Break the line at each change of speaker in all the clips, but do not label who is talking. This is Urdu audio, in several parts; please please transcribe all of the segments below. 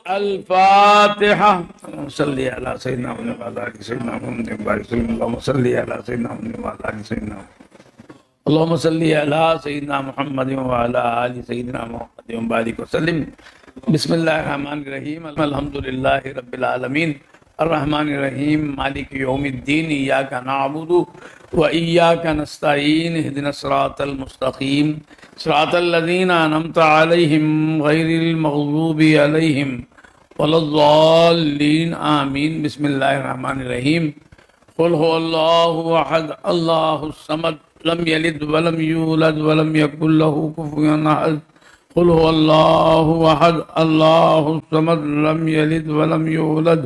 الفاتحة. صلی علی سیدنا محمد وعلی آل سیدنا محمد وبارک وسلم. اللهم صل علی سیدنا محمد وعلی آل سیدنا محمد. اللهم صل علی سیدنا محمد وعلی آل سیدنا محمد وبارک وسلم. بسم اللہ الرحمن الرحیم. الحمدللہ رب العالمین الرحمن الرحیم مالک یوم الدین. ایاک نعبد و ایاک نستعین. اہدنا الصراط المستقیم صراط الذین انعمت علیہم غیر المغضوب علیہم ولا الضالین آمین. بسم اللہ الرحمن الرحیم. قل هو اللہ احد اللہ الصمد لم یلد ولم یولد ولم یکن له کفوا احد. قل هو اللہ احد اللہ الصمد لم یلد ولم یولد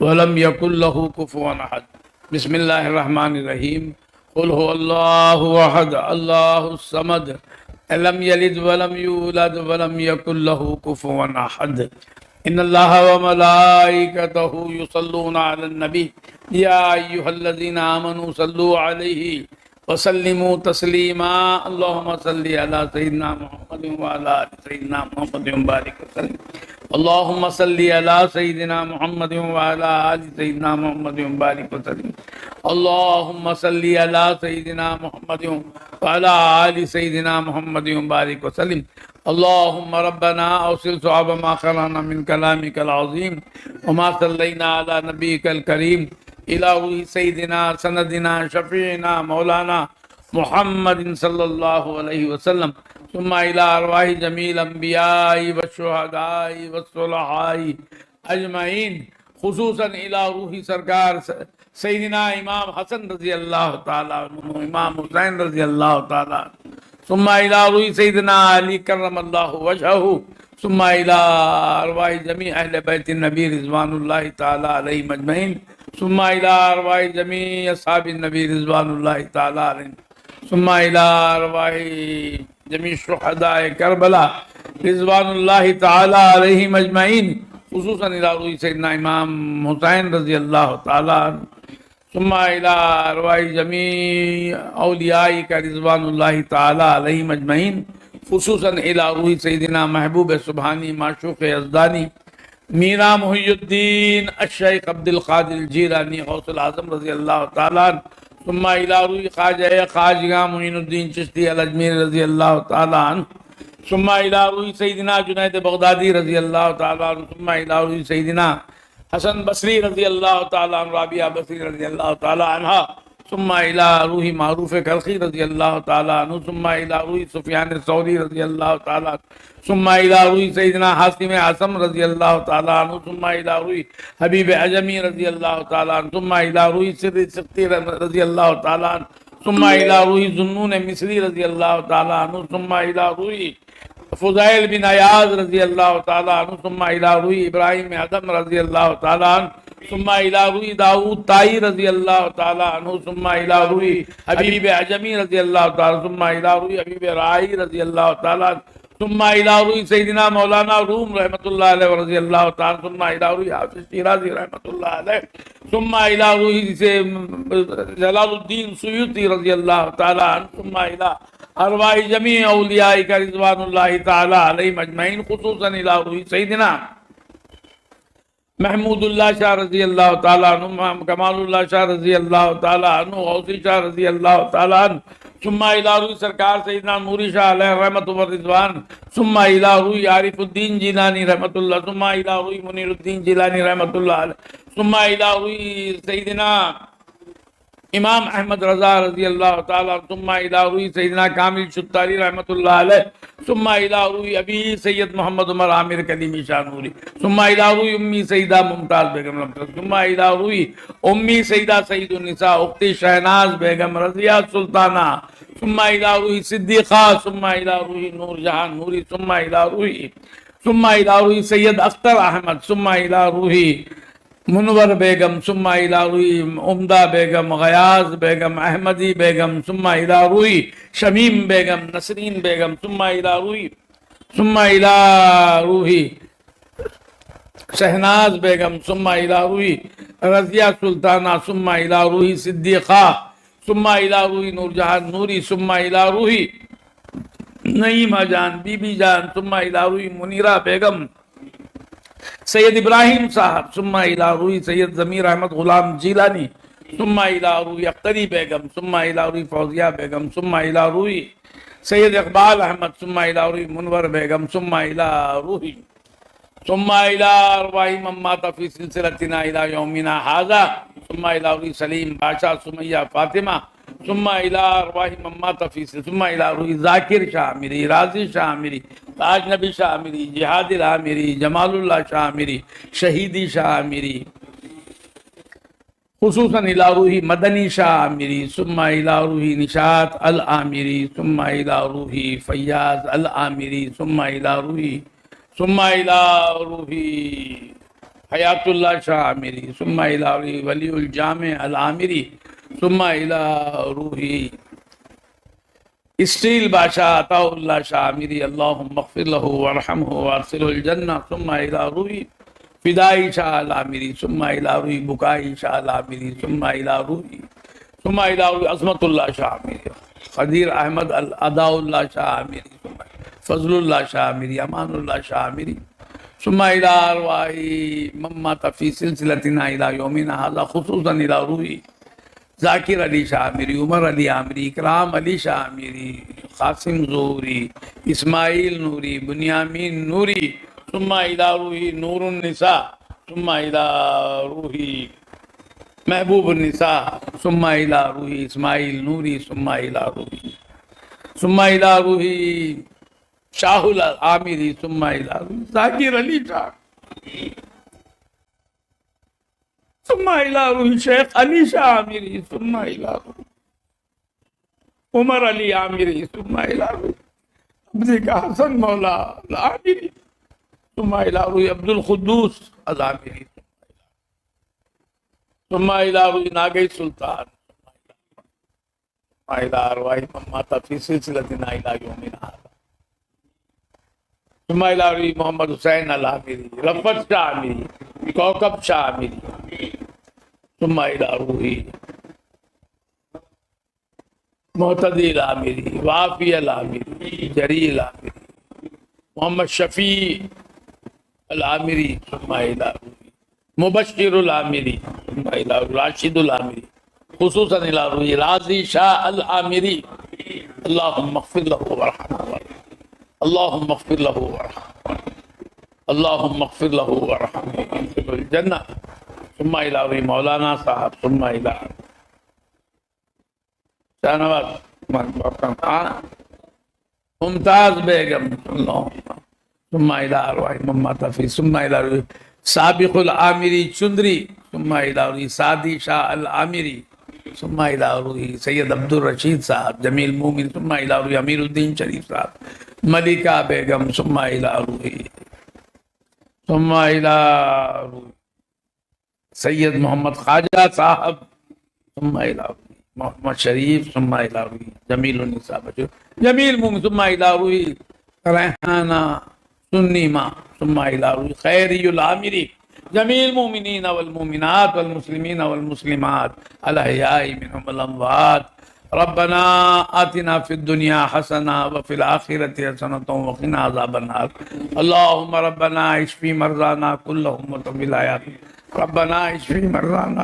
ولم یکن له کفوا احد. بسم اللہ الرحمن الرحیم. قل هو اللہ احد اللہ الصمد لم یلد ولم یولد ولم یکن له کفوا احد. ان اللہ وملائکتہ یصلون علی النبی یا ایہا الذین آمنوا صلوا علیہ وسلموا تسلیما. اللہم صلی علی سیدنا محمد وعلی آل سیدنا محمد وبارک وسلم. اللہم صلی علی سیدنا محمد وعلی آل سیدنا محمد وبارک وسلم. اللہم صلی علی سیدنا محمد وعلی آل سیدنا محمد وبارک وسلم. اللہم ربنا اوصل صواب ما قرأنا من کلامک العظیم وما صلینا علی نبیک الکریم الى روح سیدنا سندنا شفیعنا مولانا محمد صلی اللہ علیہ وسلم ثم الى ارواح جمیع الانبیاء والشہداء والصلحاء اجمعین خصوصاً الى روح سرکار سیدنا امام حسن رضی اللہ تعالیٰ عنہ امام حسین رضی اللہ تعالیٰ عنہ ثم الى روح سیدنا علی کرم اللہ وجہہ ثم الى ارواح جمیع اہل بیت النبی رضوان اللہ تعالیٰ علیہم اجمعین ثم الى ارواح جمیع اصحاب النبی رضوان اللہ تعالیٰ علیہم ثم الى ارواح جمیع شہداء کربلا رضوان اللہ تعالیٰ علیہم اجمعین خصوصاً الى روح سیدنا امام حسین رضی اللہ تعالیٰ عنہ ثم الى ارواح جمیع اولیائک رضوان اللہ تعالیٰ علیہم اجمعین خصوصاً الى روح سیدنا محبوب سبحانی معشوق یزدانی میرا محی الدین الشیخ عبد القادر الجیلانی غوث العظم رضی اللہ تعالیٰ عنہ ثم الى روح خواجہ معین الدین چشتی الاجمیری رضی اللہ تعالیٰ عنہ ثم الى روح سیدنا جنید بغدادی رضی اللہ تعالیٰ عنہ ثم الى روح سیدنا حسن بصری رضی اللہ تعالیٰ عنہ رابعہ بصری رضی اللہ تعالیٰ عنہ ثم الى روح معروف کرخی رضی اللہ تعالیٰ عنہ ثم الى روح سفیان الثوری رضی اللہ تعالیٰ عنہ ثم الى روح سیدنا حاسم اعصم رضی اللہ تعالیٰ عنہ ثم الى روح حبیب عجمی رضی اللہ تعالیٰ عنہ ثم الى روح سر سقطی رضی اللہ تعالیٰ عنہ ثم الى روح ذنون مصری رضی اللہ تعالیٰ عنہ ثم الى روح فضائل بن عیاض رضی اللہ تعالیٰ عنہ ثم الى روح ابراہیم ادم رضی اللہ تعالیٰ عنہ ثم الى روح داؤد طائی رضی اللہ تعالیٰ عنہ ثم الى روح حبیب عجمی رضی اللہ تعالیٰ ثم الى روح حبیب رائی رضی اللہ تعالیٰ ثم الى روح سیدنا مولانا روم رحمۃ اللہ علیہ رضی اللہ تعالیٰ ثم الى روح حافظ شیرازی رحمۃ اللہ علیہ ثم الى روح جلال الدین سیوطی رضی اللہ تعالیٰ عنہ ثم الى ارواح جمیع اولیاء کا رضوان اللہ تعالیٰ علیہم اجمعین خصوصاً الى روح سیدنا محمود اللہ شاہ رضی اللہ تعالیٰ عنہ کمال اللہ شاہ رضی اللہ تعالیٰ عنہ غوثی شاہ رضی اللہ تعالیٰ عنہ ثم الى روح سرکار سیدنا نوری شاہ علیہ رحمت و رضوان ثم الى روح عارف الدین جیلانی رحمت اللہ ثم الى روح منیر الدین جیلانی رحمت اللہ علیہ ثم الى روح سیدنا امام احمد رضا رضی اللہ تعالیٰ ثم الى روح سیدنا کامل شتاری رحمت اللہ علیہ ثم الى روح ابی سید محمد عمر عامر کلیمی شاہ نوری ثم الى روح امی سیدہ ممتاز بیگم ثم الى روح امی سیدہ سید النساء اختی شہناز بیگم رضیہ سلطانہ ثم الى روح صدیقہ ثم الى روح نور جہان نوری ثم الى روح سید اختر احمد ثم الى روح منور بیگم ثم الى روح عمدہ بیگم غیاض بیگم احمدی بیگم ثم الى روح شمیم بیگم نسرین بیگم ثم الى روح شہناز بیگم ثم الى روح رضیہ سلطانہ ثم الى روح صدیقہ ثم الى روح نور جہان نوری ثم الى روح نعیمہ جان، بی بی جان، ثم الى روحی منیرہ بیگم، سید ابراہیم صاحب، ثم الى روحی سید ضمیر احمد غلام جیلانی، ثم الى روحی اختری بیگم، ثم الى روحی فوزیہ بیگم، ثم الى روحی سید اقبال احمد، ثم الى روحی منور بیگم، ثم الى روحی ثم الى ارواح من مات فی سلسلتنا الى یومنا ھذا، ثم الى روحی سلیم بادشاہ، سمیہ فاطمہ، ثم الى ارواح من مات فی ثم الى روحی ذاکر شاہ میری، راضی شاہ میری، تاج نبی شاہ میری، جہاد العامری، جمال اللہ شاہ میری، شہیدی شاہ میری، خصوصاً الى روحی مدنی شاہ میری، ثم الى روحی نشاط العامری، ثم الى روحی فیاض العامری، ثم الى روحی حیات اللہ شاہ میری، ثم الى روحی ولی الجامع العامری، ثم الى روحی اسٹیل بادشاہ عطا اللہ شاہ میری، اللہم اغفر لہ وارحمہ وارسلہ الجنہ، ثم الى روحی فدائی شاہ العامری، ثم الى روحی بکائی شاہ العامری، ثم الى روحی عظمت اللہ شاہ میری، خدیر احمد عطا اللہ شاہ میری، فضل اللہ شاہ میری، امان اللہ شاہ میری، ثم الى ارواح من مات فی سلسلتنا الى یومنا ھذا، خصوصاً الى روحی ذاکر علی شاہ میری، عمر علی عامری، اکرام علی شاہ میری، قاسم ظہوری، اسماعیل نوری، بنیامین نوری، ثم الى روحی نور النساء، ثم الى روحی محبوب النساء، ثم الى روحی اسماعیل نوری، ثم الى روحی شاہ العامری، ثم الى روحی ذاکر علی شاہ، ثم الى روحی شیخ علی شاہ عامری، ثم الى روحی عمر علی عامری، ثم الى روحی عبد کا حسن مولا العامری، ثم الى روحی عبد القدوس العامری، ثم الى روحی ناگئی سلطان، ثم الى ارواح من مات فی سلسلتنا الى یومنا ھذا، ثم الى روحی محمد حسین العامری، رفت شاہ عامری، کوکب شاہ عامری، ثم الى روحی معتدی العامری، وافی العامری، جری العامری، محمد شفیع العامری، ثم الى روحی مبشر العامری، ثم الى راشد العامری، خصوصاً الى روحی راضی شاہ العامری، اللہم اغفر لہ وارحمہ، اللہم اغفر لہ وارحمہ، اللہم اغفر لہ وارحمہ وادخلہ الجنہ، ثم الى روحی مولانا صاحب، ثم الى شاہ نواز ممتاز بیگم، ثم الى ارواح من مات فی، ثم الى روحی سابق العامری چندری، ثم الى روحی سعدی شاہ العامری، ثم الى روحی سید عبد الرشید صاحب، جمیل مومن، ثم الى روحی امیر الدین شریف صاحب، ملکہ بیگم، ثم الى روحی سید محمد خواجہ صاحب، ثم الى روحی محمد شریف، ثم الى روحی جمیل النساء بچو، جمیل مومن، ثم الى روحی ریحانہ سنیمہ، ثم الى روحی خیری العامری، جمیل المؤمنین والمؤمنات والمسلمین والمسلمات الاحیاء منهم والاموات، ربنا آتنا فی الدنیا حسنہ وفی الآخرۃ حسنۃ وقنا عذاب النار، اللہم ربنا اشفی مرضانا کلهم وطول حیاتنا، ربنا اشفی مرضانا،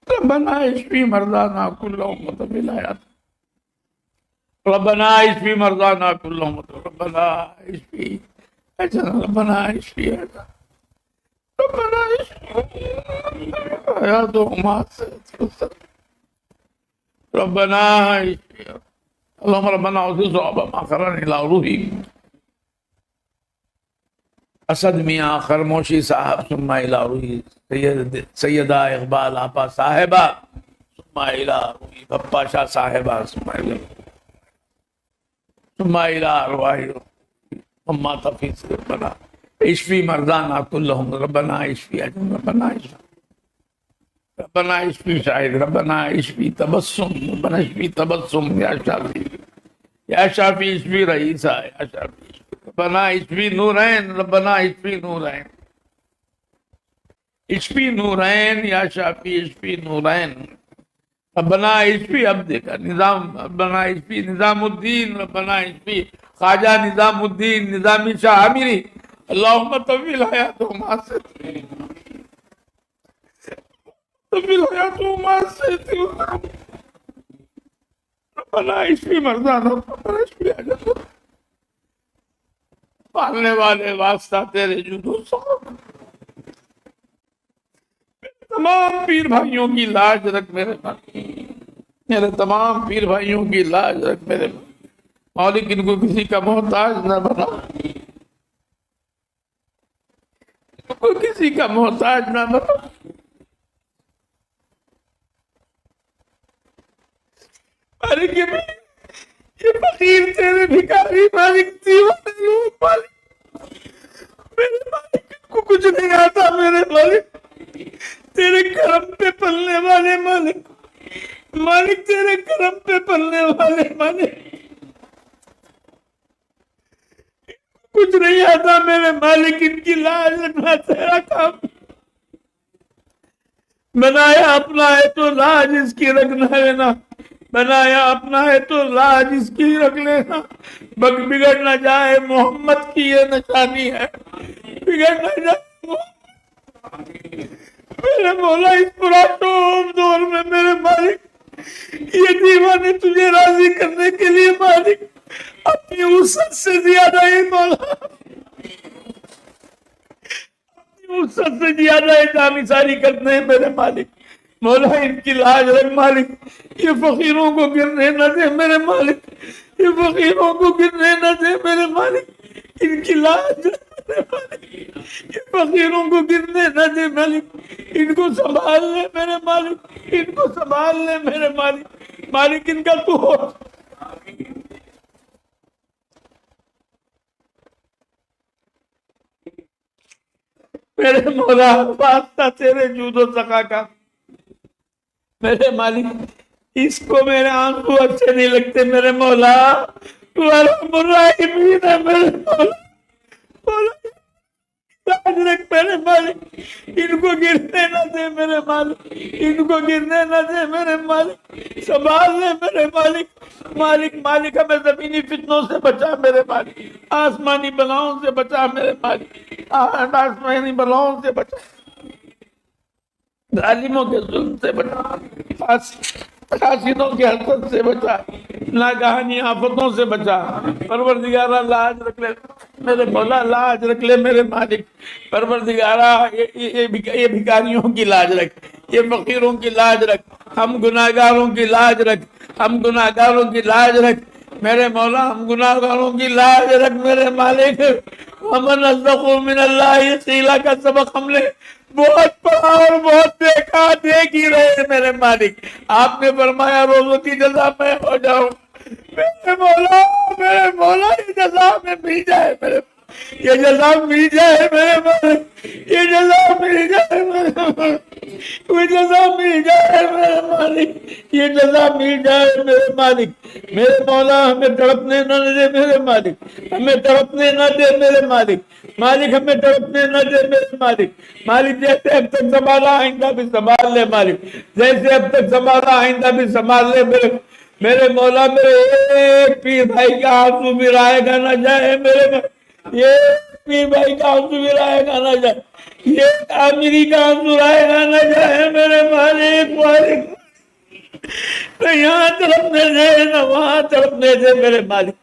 ربنا اشفی مرضانا كلهم وطول حیاتنا، ربنا اشفی مرضانا كلهم وطول، ربنا اشفی ربنا اشفی ربنا اشفی حیاتهم ربنا اشفی، اللهم ربنا اعوذ صعب ما قرن الى روحی اسد میاں خرموشی صاحب، ثم الى روحی سیدہ اقبال آپا صاحبہ، ثم الى روحی بپا شاہ صاحبہ، ثم الى ارواح من مات فی ربنا اشفی مرضانا کلهم، ربنا اشفی ربنا اشفی، ربنا اشفی شاہد، ربنا اشفی تبسم، ربنا اشفی تبسم، یا شافی، یا شافی اشفی رئیسہ، یا شافی ربنا اشفی نورین، ربنا اشفی نورین، اشفی نورین، یا شافی اشفی نورین، ربنا اشفی عبد کا نظام، ربنا اشفی نظام الدین، ربنا اشفی خواجہ نظام الدین نظامی شاہ عامری، اللہم طویل حیاتہما طویل حیاتہما ربنا اشفی مرضانا، ربنا اشفی حاجتنا، پالنے والے واسطہ تیرے جود و سخن، تمام پیر بھائیوں کی لاج رکھ میرے پاس، میرے تمام پیر بھائیوں کی لاج رکھ میرے مالک، ان کو کسی کا محتاج نہ بنا، ان کو کسی کا محتاج نہ بنا، مالک یہ فقیر تیرے بھکاری مالک، دیوانے لوگ مالک، میرے مالک ان کو کچھ نہیں آتا، میرے مالک تیرے کرم پہ پلنے والے مالک، مالک تیرے کرم پہ پلنے والے مالک، کچھ نہیں آتا میرے مالک، ان کی لاج رکھنا تیرا کام، بنایا اپنا ہے تو لاج اس کی رکھنا لینا، بنایا اپنا ہے تو لاج اس کی رکھ لینا، بگڑ نہ جائے محمد کی یہ نشانی ہے، بگڑ نہ جائے میرے مولا، اس پراتوم دور میں میرے مالک یہ دیوانے تجھے راضی کرنے کے لیے مالک اپنی وسعت سے زیادہ ہی مولا، اپنی وسعت سے زیادہ ہی جانثاری کرتے ہیں میرے مالک، مولا ان کی لاج رکھ مالک، یہ فقیروں کو گرنے نہ دے میرے مالک، یہ فقیروں کو گرنے نہ دے میرے مالک، ان کی لاج رکھ میرے مالک، یہ فقیروں کو گرنے نہ دے مالک، ان کو سنبھال لے میرے مالک، ان کو سنبھال لے میرے مالک، مالک ان کا تو ہو، میرے مولا واسطہ تیرے جود و سخا کا، میرے مالک اس کو میرے آنسو اچھے نہیں لگتے میرے مولا، تو ارحم الراحمین ہے میرے مولا، مولا لاج رکھ میرے مالک، ان کو گرنے نہ دے میرے مالک، ان کو گرنے نہ دے میرے مالک، سنبھال لے میرے مالک، مالک مالک ہمیں زمینی فتنوں سے بچا میرے مالک، آسمانی بلاؤں سے بچا میرے مالک، آسمانی بلاؤں سے بچا، ظالموں کے ظلم سے بچا، حاسدوں کے حسد سے بچا، ناگہانی آفتوں سے بچا، پروردگارہ لاج رکھ لے میرے مولا، لاج رکھ لے میرے مالک، پروردگارہ یہ بھکاریوں کی لاج رکھ، یہ فقیروں کی لاج رکھ، ہم گناہگاروں کی لاج رکھ، ہم گناہگاروں کی لاج رکھ میرے مولا، ہم گناہگاروں کی لاج رکھ میرے مالک، وَمَنْ أَصْدَقُ مِنَ اللَّهِ قِيلًا کا سبق ہم نے بہت پڑھا اور بہت دیکھا، دیکھ ہی رہے میرے مالک، آپ نے فرمایا روزوں کی جزا میں ہو جاؤں، میرے مولا یہ جزا میں مل جائے میرے، یہ جزا مل جائے میرے مالک، یہ جزا مل جائے میرے مالک، یہ جزا مل جائے میرے مالک، یہ جزا مل جائے میرے مالک، میرے مولا ہمیں تڑپنے نہ دے میرے مالک، ہمیں تڑپنے نہ دے میرے مالک، مالک ہمیں تڑپنے نہ دے میرے مالک، مالک جیسے اب تک سنبھالا آئندہ بھی سنبھال لے مالک، جیسے اب تک سنبھالا آئندہ بھی سنبھال لے میرے مولا، میرے ایک پیر بھائی کا آنسو بھی رائے گا نہ جائے میرے، یہ پیر بھائی کا آنسو بھی رائے گا نہ جائے، یہ عامری کا آنسو رائے گا نہ جائے میرے مالک، مالک نہ یہاں تڑپنے دے نہ وہاں تڑپنے دے میرے مالک،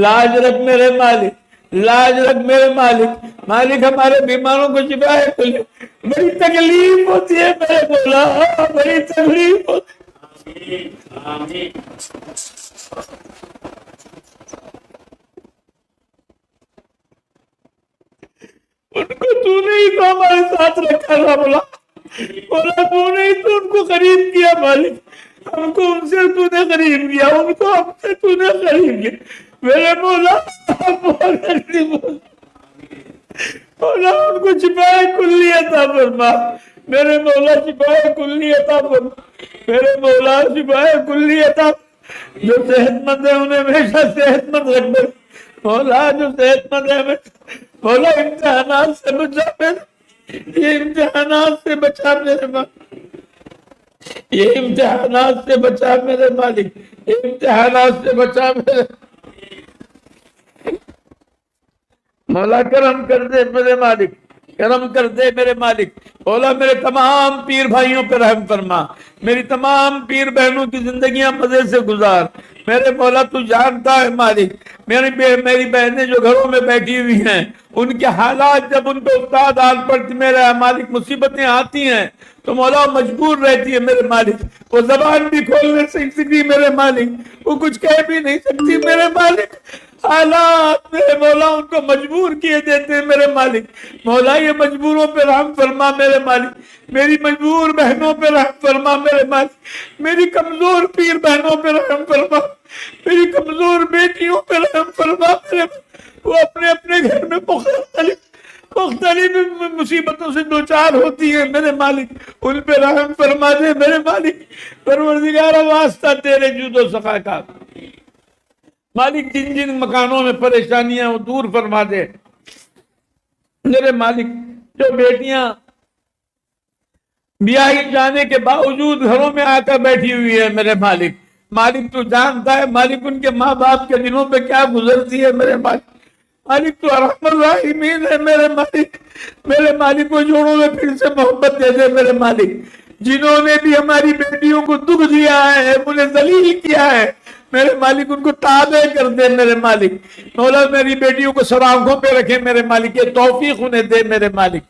لاج رکھ میرے مالک، لاج رکھ میرے مالک، مالک ہمارے بیماروں کو شفا ہے، بڑی تکلیف ہوتی ہے میرے مولا، بڑی تکلیف ہوتی ہے، ان کو تو نے ہی تو ہمارے ساتھ رکھا تھا مولا، تو نے ہی تو ان کو قریب کیا مالک، ہم کو ان سے تو نے قریب کیا، ان کو ہم سے تو نے قریب کیا میرے مولا، بہت تکلیف مولا، ان کو شفائے کلی عطا فرما میرے مولا، شفائے کلی عطا فرما میرے مولا، شفائے کلی عطا، جو صحت مند ہے انہیں ہمیشہ صحت مند رکھ مولا، جو صحت مند ہے مولا، امتحانات سے بچا میرے، یہ امتحانات سے بچا میرے مولا، یہ امتحانات سے بچا میرے مالک، یہ امتحانات سے بچا میرے مولا، کرم کر دے میرے مالک، کرم کر دے میرے مالک۔ مولا میرے تمام پیر بھائیوں پہ رحم فرما، میری تمام پیر بہنوں کی زندگیاں مزے سے گزار میرے مولا۔ تو جانتا ہے مالک، میری بہنیں جو گھروں میں بیٹھی ہوئی ہیں، ان کے حالات جب ان پہ استاد آن پڑتی میرے مالک مصیبتیں آتی ہیں تو مولا مجبور رہتی ہے میرے مالک، وہ زبان بھی کھول نہیں سکتی میرے مالک، وہ کچھ کہہ بھی نہیں سکتی میرے مالک، حالات میرے مولا ان کو مجبور کیے دیتے ہیں میرے مالک۔ مولا یہ مجبوروں پہ رحم فرما میرے مالک، میری مجبور بہنوں پہ رحم فرما میرے مالک، میری کمزور پیر بہنوں پہ رحم فرما، میری کمزور بیٹیوں پہ رحم فرما میرے مالک۔ وہ اپنے اپنے گھر میں مختلف مصیبتوں سے دوچار ہوتی ہیں میرے مالک، ان پہ رحم فرما دے میرے مالک۔ پروردگار واسطہ تیرے جود و سخا کا مالک، جن جن مکانوں میں پریشانیاں وہ دور فرما دے میرے مالک۔ جو بیٹیاں بیاہی جانے کے باوجود گھروں میں آ کر بیٹھی ہوئی ہے میرے مالک، مالک تو جانتا ہے مالک ان کے ماں باپ کے دنوں پہ کیا گزرتی ہے میرے مالک۔ مالک تو ارحم الراحمین ہے میرے مالک، میرے مالک کو جوڑوں میں پھر سے محبت دے دے میرے مالک۔ جنہوں نے بھی ہماری بیٹیوں کو دکھ دیا ہے، انہیں ذلیل کیا ہے میرے مالک، ان کو تابع کر دے میرے مالک۔ مولا میری بیٹیوں کو سر آنکھوں پہ رکھے میرے مالک، یہ توفیق انہیں دے میرے مالک۔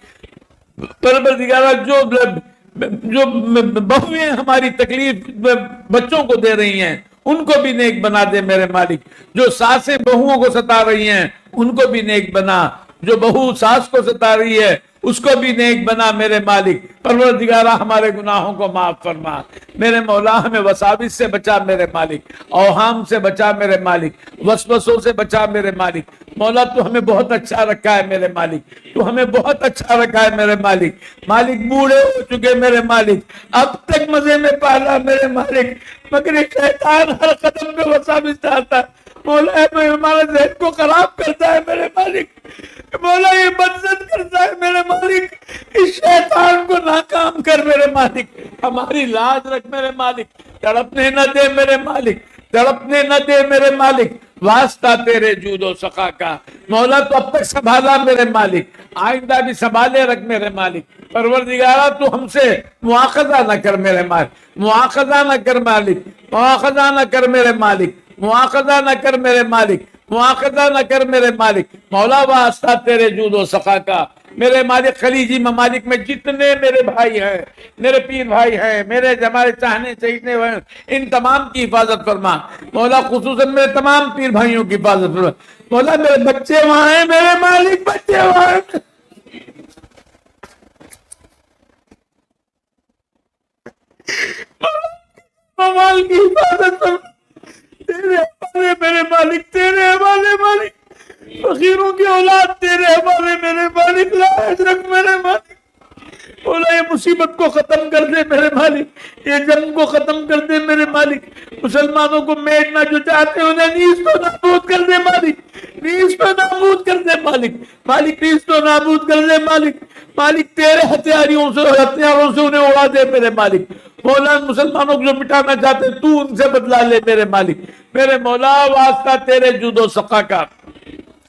پروردگارہ جو بہویں ہماری تکلیف بچوں کو دے رہی ہیں ان کو بھی نیک بنا دے میرے مالک۔ جو ساسیں بہوؤں کو ستا رہی ہیں ان کو بھی نیک بنا، جو بہو ساس کو ستا رہی ہے اس کو بھی نیک بنا میرے مالک۔ پروردگارہ ہمارے گناہوں کو معاف فرما میرے مولا، ہمیں وساوس سے بچا میرے مالک، اوہام سے بچا میرے مالک، وسوسوں سے بچا میرے مالک۔ مولا تو ہمیں بہت اچھا رکھا ہے میرے مالک، تو ہمیں بہت اچھا رکھا ہے میرے مالک۔ مالک بوڑھے ہو چکے میرے مالک، اب تک مزے میں پالا میرے مالک، مگر یہ شیطان ہر قدم پہ وساوس ڈالتا ہے مولا، ہمارے ذہن کو خراب کرتا ہے میرے مالک۔ مولا یہ بدزن کرتا ہے میرے مالک، اس شیطان کو ناکام کر میرے مالک، ہماری لاج رکھ میرے مالک، تڑپنے نہ دے میرے مالک، تڑپنے نہ دے میرے مالک، واسطہ تیرے جود و سخا کا۔ مولا تو اب تک سنبھالا میرے مالک، آئندہ بھی سنبھالے رکھ میرے مالک۔ پروردگارہ تو ہم سے مواخذہ نہ کر میرے مالک، مواخذہ نہ کر مالک، مواخذہ نہ کر میرے مالک، مواخذہ نہ کر میرے مالک، مواخذہ نہ کر میرے مالک۔ مولا واسطہ تیرے جود و سخا کا میرے مالک، خلیجی ممالک میں جتنے میرے بھائی ہیں، میرے پیر بھائی ہیں، میرے ہمارے چاہنے چاہیے ہوئے، ان تمام کی حفاظت فرما مولا، خصوصاً میرے تمام پیر بھائیوں کی حفاظت فرما مولا۔ میرے بچے وہاں ہیں میرے مالک، بچے وہاں ہیں مال کی حفاظت فرما تیرے حوالے میرے مالک، تیرے حوالے مالک، فقیروں کی اولاد تیرے حوالے میرے مالک، لاج رکھ میرے مالک۔ مولا یہ مصیبت کو ختم کر دے میرے مالک، یہ جنگ کو ختم کر دے میرے مالک، مسلمانوں کو میٹنا جو چاہتے ہیں انہیں نیز تو نابود کر دے مالک، نیز تو نابود کر دے مالک، مالک نیز تو نابود کر دے مالک، مالک تیرے ہتھیاروں سے انہیں اڑا دے میرے مالک۔ مولا مسلمانوں کو جو مٹانا چاہتے ہیں تو ان سے بدلا لے میرے مالک۔ میرے مولا واسطہ تیرے جود و سخا کا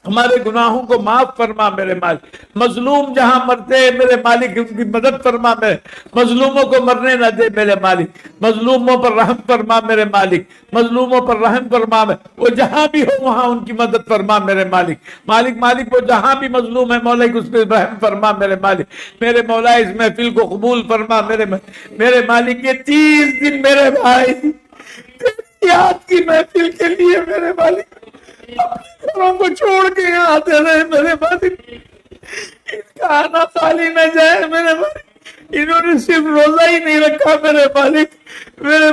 ہمارے گناہوں کو معاف فرما میرے مالک۔ مظلوم جہاں مرتے ہیں میرے مالک ان کی مدد فرما، میرے مظلوموں کو مرنے نہ دے میرے مالک، مظلوموں پر رحم فرما میرے مالک، مظلوموں پر رحم فرما، وہ جہاں بھی ہو وہاں ان کی مدد فرما میرے مالک۔ مالک وہ جہاں بھی مظلوم ہے مولا اس پہ رحم فرما میرے مالک۔ میرے مولا اس محفل کو قبول فرما میرے مالک۔ یہ 30 دن میرے بھائی تیری یاد کی محفل کے لیے میرے مالک اپنے گھروں کو چھوڑ کے یہاں آتے رہے میرے مالک، ان کا آنا خالی نہ جائے میرے مالک۔ انہوں نے صرف روزہ ہی نہیں رکھا میرے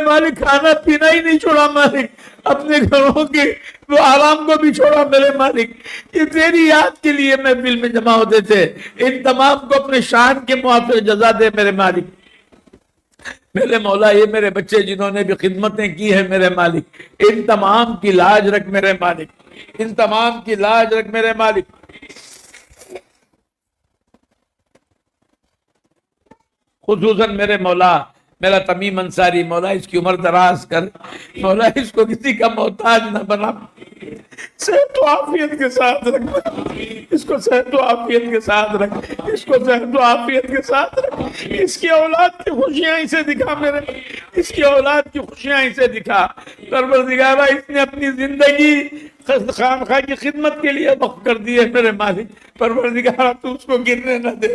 مالک، کھانا پینا ہی نہیں چھوڑا مالک، اپنے گھروں کے وہ آرام کو بھی چھوڑا میرے مالک۔ یہ تیری یاد کے لیے محفل میں جمع ہوتے تھے، ان تمام کو اپنے شان کے موافق جزا دے میرے مالک۔ میرے مولا یہ میرے بچے جنہوں نے بھی خدمتیں کی ہیں میرے مالک، ان تمام کی لاج رکھ میرے مالک، ان تمام کی لاج رکھ میرے مالک۔ خصوصاً میرے مولا میرا تمیم انصاری، مولا اس کی عمر دراز کر، مولا اس کو کسی کا محتاج نہ بنا، صحت و عافیت کے ساتھ رکھ، اس کو صحت و عافیت کے ساتھ رکھ، اس کو صحت و عافیت کے ساتھ رکھ، اس کی اولاد کی خوشیاں اسے دکھا میرے، اس کی اولاد کی خوشیاں اسے دکھا پروردگارہ۔ اس نے اپنی زندگی خانقاہ کی خدمت کے لیے وقف کر دی ہے میرے مالک، پروردگارہ تو اس کو گرنے نہ دے،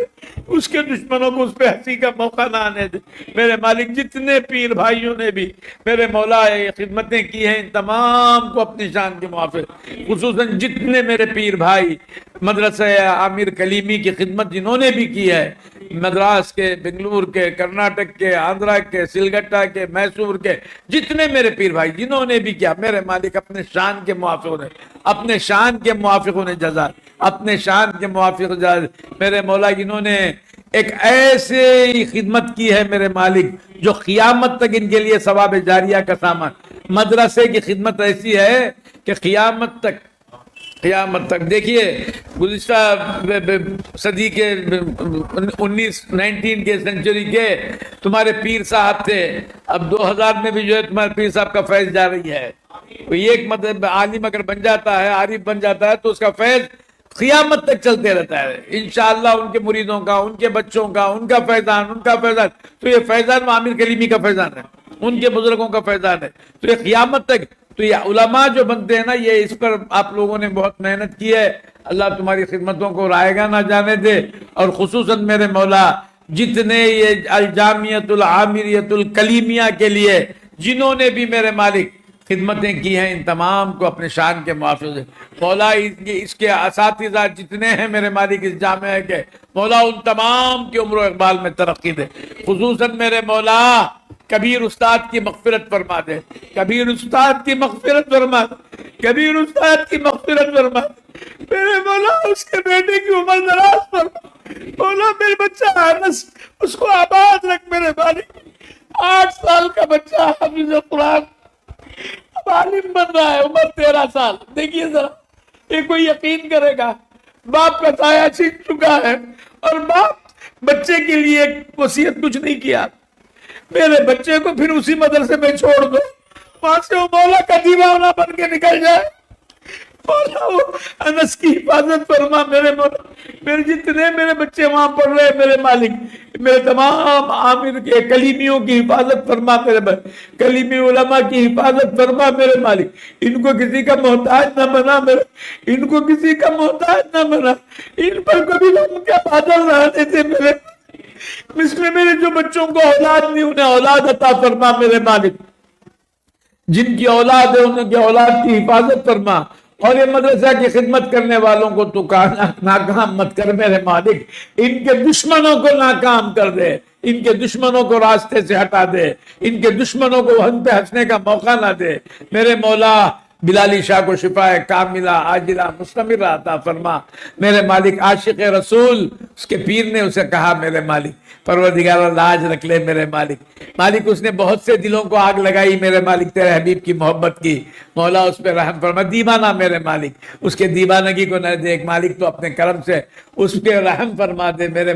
اس کے دشمنوں کو اس پہ ہنسی کا موقع نہ آنے دے میرے مالک۔ جتنے پیر بھائیوں نے بھی میرے مولا یہ خدمتیں کی ہیں، ان تمام کو اپنی شان کے موافق، خصوصاً جتنے میرے پیر بھائی مدرسہ عامر کلیمی کی خدمت جنہوں نے بھی کی ہے، مدراس کے، بنگلور کے، کرناٹک کے، آندھرا کے، سلگٹا کے، میسور کے، جتنے میرے پیر بھائی جنہوں نے بھی کیا میرے مالک، اپنے شان کے موافق انہیں، اپنے شان کے موافق انہیں جزا، اپنے شان کے موافق جزا میرے مولا۔ جنہوں نے ایک ایسی خدمت کی ہے میرے مالک جو قیامت تک ان کے لیے ثواب جاریہ کا سامان، مدرسے کی خدمت ایسی ہے کہ قیامت تک دیکھیے گزشتہ صدی کے 19 کے سنچری کے تمہارے پیر صاحب تھے، اب 2000 میں بھی جو ہے تمہارے پیر صاحب کا فیض جاری ہے۔ یہ ایک مطلب عالم اگر بن جاتا ہے، عارف بن جاتا ہے، تو اس کا فیض قیامت تک چلتے رہتا ہے انشاءاللہ۔ ان کے مریدوں کا، ان کے بچوں کا، ان کا فیضان، تو یہ فیضان عامر کلیمی کا فیضان ہے، ان کے بزرگوں کا فیضان ہے، تو یہ قیامت تک۔ تو یہ علماء جو بنتے ہیں نا، یہ اس پر آپ لوگوں نے بہت محنت کی ہے، اللہ تمہاری خدمتوں کو رائے گا نہ جانے دے۔ اور خصوصاً میرے مولا جتنے یہ الجامعۃ العامریۃ الکلیمیہ کے لیے جنہوں نے بھی میرے مالک خدمتیں کی ہیں، ان تمام کو اپنے شان کے موافق مولا، اس کے اساتذہ جتنے ہیں میرے مالک اس جامعہ کے، مولا ان تمام کی عمر و اقبال میں ترقی دے۔ خصوصاً میرے مولا کبیر استاد کی مغفرت فرما دے، کبیر استاد کی مغفرت فرما دے، کبیر استاد کی مغفرت فرما دے میرے مولا۔ اس کے بیٹے کی عمر دراز فرما مولا، میرے بچہ انس اس کو آباد رکھ میرے مالک۔ 8 سال کا بچہ حافظ قرآن اب عالم بن رہا ہے، عمر 13 سال۔ دیکھیے ذرا، یہ کوئی یقین کرے گا؟ باپ کا سایہ چھن چکا ہے اور باپ بچے کے لیے وصیت کچھ نہیں کیا۔ میرے بچے کو پھر اسی مدرسے میں چھوڑ دو، وہاں سے وہ مولا کا دیوانہ بن کے نکل جائے۔ مولا وہ انس کی حفاظت فرما میرے مولا، میرے جتنے میرے بچے وہاں پڑھ رہے ہیں میرے مالک، میرے تمام عامر کے کلیمیوں کی حفاظت فرما میرے مالک، کلیمی علماء کی حفاظت فرما میرے مالک۔ ان کو کسی کا محتاج نہ بنا میرے، ان کو کسی کا محتاج نہ بنا، ان پر کبھی ان کے بادل نہ آنے سے میرے مثل میرے جو بچوں کو اولاد نہیں، انہیں اولاد عطا فرما میرے مالک۔ جن کی اولاد ہے ان کی اولاد کی حفاظت فرما، اور یہ مدرسہ کی خدمت کرنے والوں کو تو ناکام مت کر میرے مالک، ان کے دشمنوں کو ناکام کر دے، ان کے دشمنوں کو راستے سے ہٹا دے، ان کے دشمنوں کو ہم پہ ہنسنے کا موقع نہ دے میرے مولا۔ بلالی شاہ کو شفا کاملہ عاجلہ مستمرہ عطا فرما میرے مالک۔ عاشق رسول اس کے پیر نے اسے کہا میرے مالک، پروردگار لاج رکھ لے میرے مالک، اس نے بہت سے دلوں کو آگ لگائی میرے مالک تیرے حبیب کی محبت کی، مولا اس پہ رحم فرما۔ دیوانہ میرے مالک، اس کے دیوانگی کو نہ دیکھ مالک، تو اپنے کرم سے اس پہ رحم فرما دے میرے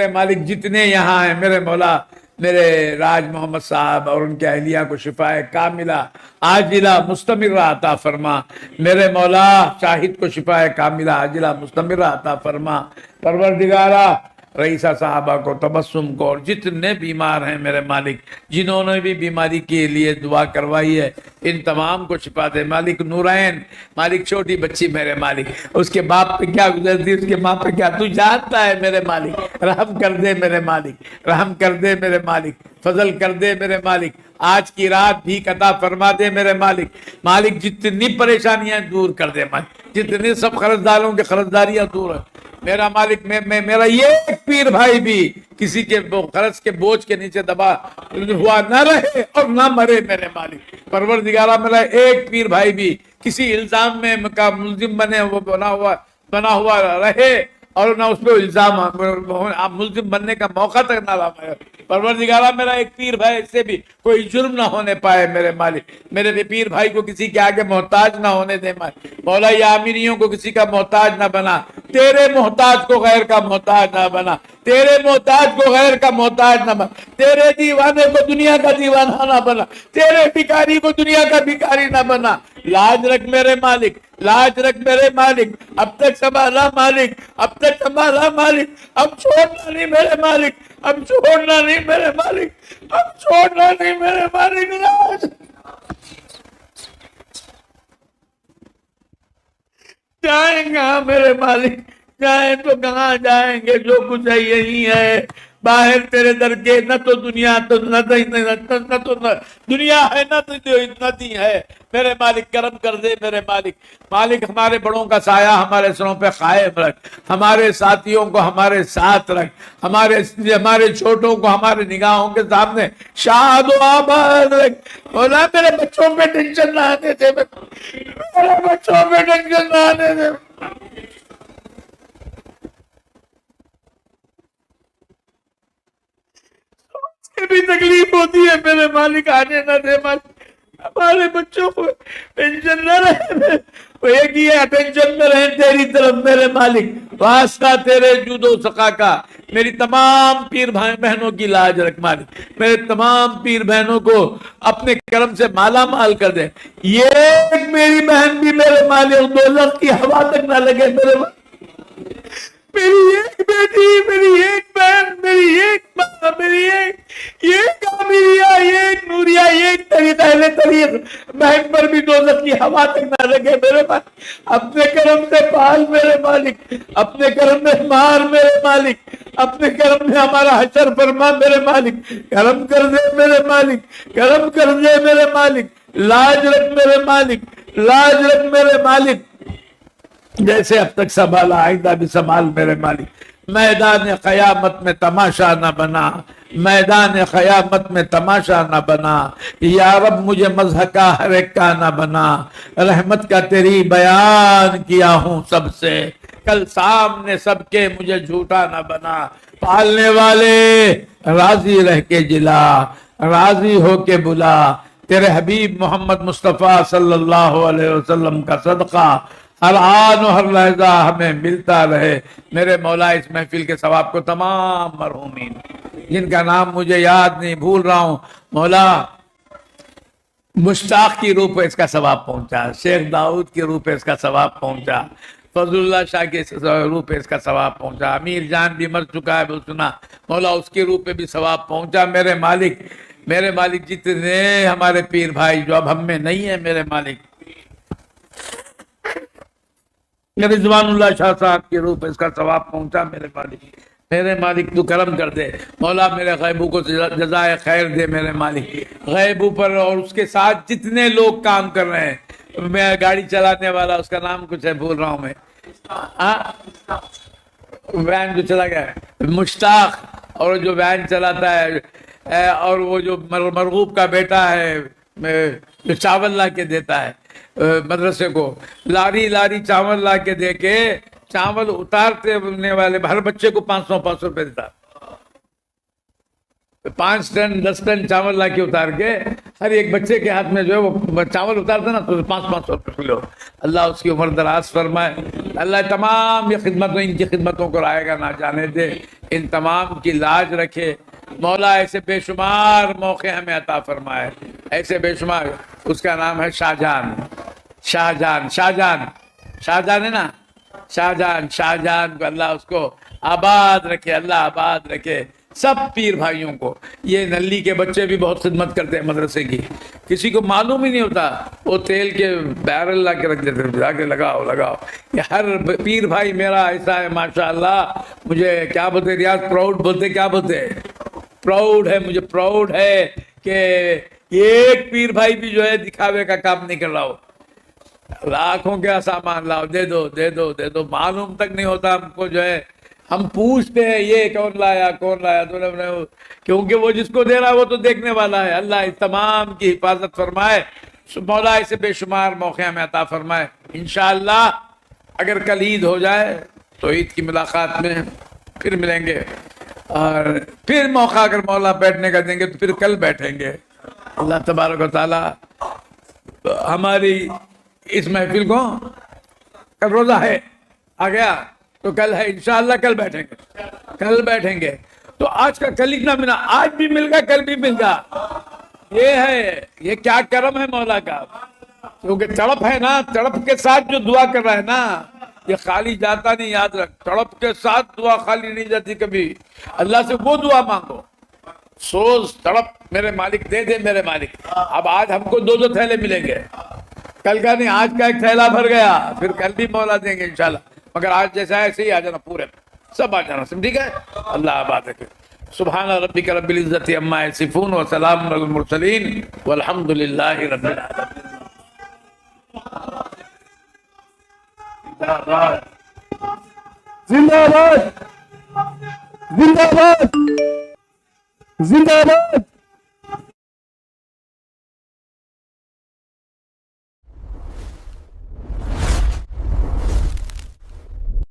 مالک۔ جتنے یہاں ہیں میرے مولا، میرے راج محمد صاحب اور ان کے اہلیہ کو شفا کاملہ عاجلہ مستمرہ عطا فرما میرے مولا۔ شاہد کو شفا کاملہ عاجلہ مستمرہ عطا فرما پروردگارہ۔ رئیسہ صاحبہ کو، تبسم کو، اور جتنے بیمار ہیں میرے مالک، جنہوں نے بھی بیماری کے لیے دعا کروائی ہے، ان تمام کو شفا دے مالک۔ نورین مالک، چھوٹی بچی میرے مالک، اس کے باپ پہ کیا گزرتی، اس کے ماں پہ کیا، تو جانتا ہے میرے مالک، رحم کر دے میرے مالک، رحم کر دے میرے مالک، فضل کر دے میرے مالک۔ آج کی رات بھی عطا فرما دے میرے مالک، جتنی پریشانیاں دور کر دے مالک، جتنے سب قرضداروں کے قرضداریاں دور ہے میرا مالک۔ میرا یہ ایک پیر بھائی بھی کسی کے قرض کے بوجھ کے نیچے دبا ہوا نہ رہے اور نہ مرے میرے مالک۔ پروردگارہ میرا ایک پیر بھائی بھی کسی الزام میں کا ملزم بنا ہوا رہے اور نہ اس پہ الزام آپ ملزم بننے کا موقع تک نہ لا۔ پروردگارہ میرا ایک پیر بھائی اس سے بھی کوئی جرم نہ ہونے پائے میرے مالک، میرے پیر بھائی کو کسی کے آگے محتاج نہ ہونے دے مولا، یہ آمینیوں کو کسی کا محتاج نہ بنا، تیرے محتاج کو غیر کا محتاج نہ بنا، تیرے محتاج کو غیر کا محتاج نہ بنا، تیرے دیوانے کو دنیا کا دیوانہ نہ بنا، تیرے بھکاری کو دنیا کا بھکاری نہ بنا۔ لاج رکھ میرے مالک، لاج رکھ میرے مالک، اب تک سنبھالا مالک، اب تک سنبھالا مالک، اب چھوڑنا نہیں میرے مالک، اب چھوڑنا نہیں میرے مالک، اب چھوڑنا نہیں میرے مالک۔ لاج جائیں گا میرے مالک، جائیں تو کہاں جائیں گے، جو کچھ ہے یہی ہے، باہر تیرے در کے نہ تو دنیا تو نہ تو دنیا ہے نہ تو ندی ہے میرے مالک، کرم کر دے میرے مالک۔ مالک ہمارے بڑوں کا سایہ ہمارے سروں پہ قائم رکھ، ہمارے ساتھیوں کو ہمارے ساتھ رکھ، ہمارے چھوٹوں کو ہمارے نگاہوں کے سامنے شاد و آباد رکھ۔ مولا میرے بچوں پہ ٹینشن نہ آنے دے، میرے بچوں پہ ٹینشن نہ آنے دے۔ بھی تکلیف ہوتی ہے میرے مالک، آنے نہ دے مالک، ہمارے بچوں کو ٹینشن نہ رہے، وہ ایک ہی ہے ٹینشن میں رہیں تیری طرف میرے مالک، واسطہ تیرے جود و سخا کا میری تمام پیر بھائی بہنوں کی لاج رکھ مالک، میرے تمام پیر بہنوں کو اپنے کرم سے مالا مال کر دے۔ یہ ایک میری بہن بھی میرے مالک دولت کی ہوا تک نہ لگے میرے مالک، میری ایک بیٹی، میری ایک بہن، میری ایک ماں، میری ایک عامریہ، ایک نوریہ، ایک طریق اہل طریق بہن پر بھی دوزخ کی ہوا تک نہ لگے میرے مالک، اپنے کرم سے پال میرے مالک، اپنے کرم میں مار میرے مالک، اپنے کرم میں ہمارا حشر فرما میرے مالک، کرم کر دے میرے مالک، کرم کر دے میرے مالک، لاج رکھ میرے مالک، لاج رکھ میرے مالک، جیسے اب تک سنبھالا آئندہ بھی سنبھال میرے مالک۔ میدان قیامت میں تماشا نہ بنا، میدان قیامت میں تماشا نہ بنا، یا رب مجھے مذہب کا ہر ایک کا نہ بنا، رحمت کا تیری بیان کیا ہوں سب سے، کل سامنے سب کے مجھے جھوٹا نہ بنا، پالنے والے راضی رہ کے جلا، راضی ہو کے بلا، تیرے حبیب محمد مصطفیٰ صلی اللہ علیہ وسلم کا صدقہ ہر آن و ہر لحظہ ہمیں ملتا رہے۔ میرے مولا اس محفل کے ثواب کو تمام مرحومین جن کا نام مجھے یاد نہیں، بھول رہا ہوں، مولا مشتاق کی روح پہ اس کا ثواب پہنچا، شیخ داؤد کی روح پہ اس کا ثواب پہنچا، فضل اللہ شاہ کی روح پہ اس کا ثواب پہنچا، امیر جان بھی مر چکا ہے سنا، مولا اس کی روح پہ بھی ثواب پہنچا۔ میرے مالک جتنے ہمارے پیر بھائی جو اب ہم میں نہیں ہیں میرے مالک، رضوان اللہ شاہ صاحب کی روح پہ اس کا ثواب پہنچا میرے مالک تو کرم کر دے مولا، میرے غیبو کو جزائے خیر دے میرے مالک، غیبو پر اور اس کے ساتھ جتنے لوگ کام کر رہے ہیں، میں گاڑی چلانے والا اس کا نام کچھ ہے بھول رہا ہوں میں، وین جو چلا گیا ہے مشتاق، اور جو وین چلاتا ہے، اور وہ جو مرغوب کا بیٹا ہے جو چاول لا کے دیتا ہے مدرسے کو، لاری چاول لا کے دے کے چاول اتارتے والے ہر بچے کو 500 روپے دیتا، 5 ٹن 10 ٹن چاول لا کے اتار کے ہر ایک بچے کے ہاتھ میں جو ہے وہ چاول اتارتا نا تو 500 روپے کلو۔ اللہ اس کی عمر دراز فرمائے، اللہ تمام یہ خدمتوں ان کی خدمتوں کو رائے گا نہ جانے دے، ان تمام کی لاج رکھے مولا، ایسے بے شمار موقع ہمیں عطا فرمائے، ایسے بے شمار۔ اس کا نام ہے شاہجہان ہے نا، شاہجہان کو اللہ اس کو آباد رکھے، اللہ آباد رکھے سب پیر بھائیوں کو۔ یہ نلی کے بچے بھی بہت خدمت کرتے ہیں مدرسے کی، کسی کو معلوم ہی نہیں ہوتا، وہ تیل کے بیرل لا کے رکھ دیتے، جا کے لگاؤ۔ یہ ہر پیر بھائی میرا ایسا ہے ماشاءاللہ، مجھے کیا بولتے ریاض، پراؤڈ بولتے، کیا بولتے پراؤڈ ہے، مجھے پراؤڈ ہے کہ ایک پیر بھائی بھی جو ہے دکھاوے کا کام نہیں کر رہا ہو، لاکھوں کا سامان لاؤ، دے دو، معلوم تک نہیں ہوتا ہم کو، جو ہے ہم پوچھتے ہیں یہ کون لایا، کیونکہ وہ جس کو دے رہا ہے وہ تو دیکھنے والا ہے۔ اللہ اس تمام کی حفاظت فرمائے مولا، اسے بے شمار موقع ہمیں عطا فرمائے۔ انشاءاللہ اگر کل عید ہو جائے تو عید کی ملاقات میں پھر ملیں گے، اور پھر موقع اگر مولا بیٹھنے کا دیں گے تو پھر کل بیٹھیں گے۔ اللہ تبارک و تعالی ہماری اس محفل کو، کل روزہ ہے آ گیا تو کل ہے انشاءاللہ، کل بیٹھیں گے، کل بیٹھیں گے۔ تو آج کا کل اتنا ملا، آج بھی مل گا کل بھی مل گا، یہ ہے، یہ کیا کرم ہے مولا کا، کیونکہ تڑپ ہے نا، تڑپ کے ساتھ جو دعا کر رہا ہے نا یہ خالی جاتا نہیں، یاد رکھ، تڑپ کے ساتھ دعا خالی نہیں جاتی کبھی۔ اللہ سے وہ دعا مانگو، سوز تڑپ میرے مالک دے دے میرے مالک۔ اب آج ہم کو 2 تھیلے ملیں گے، کل کا نہیں، آج کا ایک تھیلا بھر گیا، پھر کل بھی مولا دیں گے انشاءاللہ، مگر آج جیسا ایسے ہی آ جانا، پورے سب آ جانا سب، ٹھیک ہے؟ اللہ آباد رکھے۔ سبحان ربک رب العزت عما یصفون وسلام علی المرسلین والحمد للہ رب العالمین۔
زندہ باد، زندہ باد، زندہ باد۔